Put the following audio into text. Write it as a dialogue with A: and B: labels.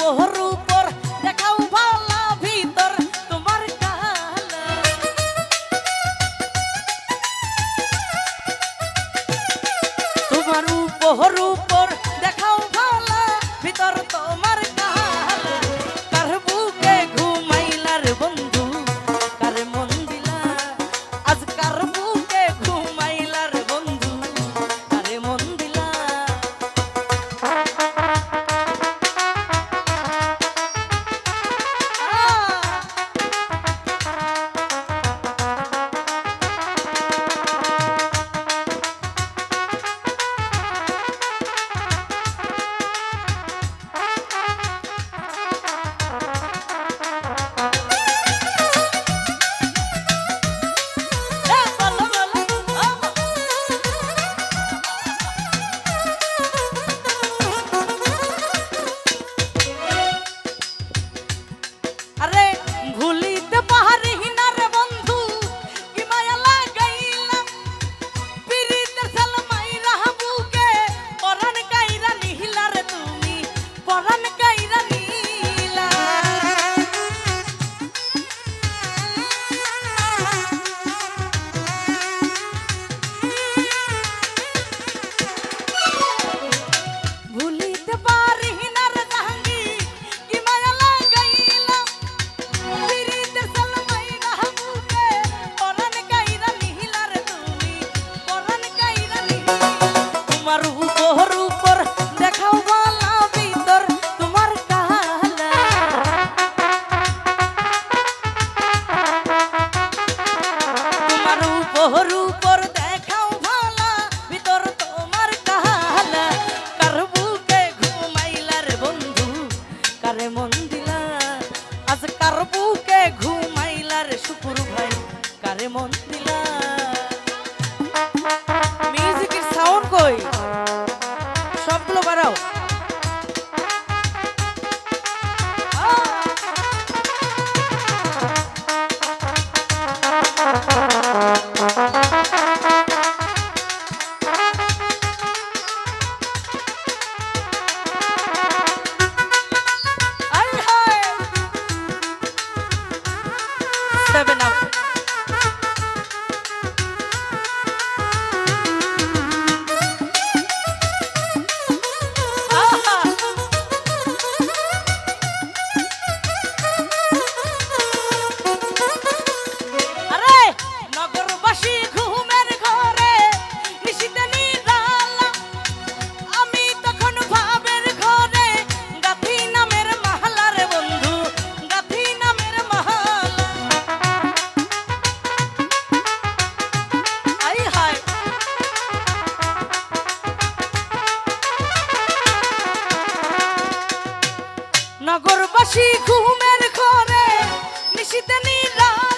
A: উপর উপর দেখাও ভালা ভিতর তোমার কালা তোমার উপর উপর দেখাও ভালা ভিতর তোমার কালা কার বুকে ঘুমাইলার বন্ধু কার মন দিলা আজ কার বুকে ঘুমাইলার বন্ধু কার মন দিলা আরে ভুলিতে পারি না রে বন্ধু কি মায়া লাগাইলা পিরিতের সালমাইরা বুকে পরাণ কাইরা নিহিলা রে তুমি পরাণ কাইরা নিহিলা ভুলিতে পারি না রে জাহাঙ্গীর কি মায়া লাগাইলা পিরিতের সালমাইরা বুকে পরাণ কাইরা নিহিলা রে তুমি পরাণ কাইরা নিহিলা তোমার উপর উপর দেখাও ভালা ভিতর তোমার কালা তোমার উপর উপর দেখাও ভালা ভিতর তোমার কালা কার বুকে ঘুমাইলার বন্ধু কারে মন দিলা আজ কার বুকে ঘুমাইলার শুকুর ভাই কারে মন দিলা মিউজিকের সাউন্ড কই সবগুলো বাড়াও আই হায় 7 আপ আরে নগরবাসী ঘুমের ঘরে নিশিতে নিরালা আমি তখন ভাবের ঘরে গাথি নামের মাহালার বন্ধু গাথি নামের মাহালা আই হায় নগরবাসী ঘুমের ঘরে নিশিতে নিরালা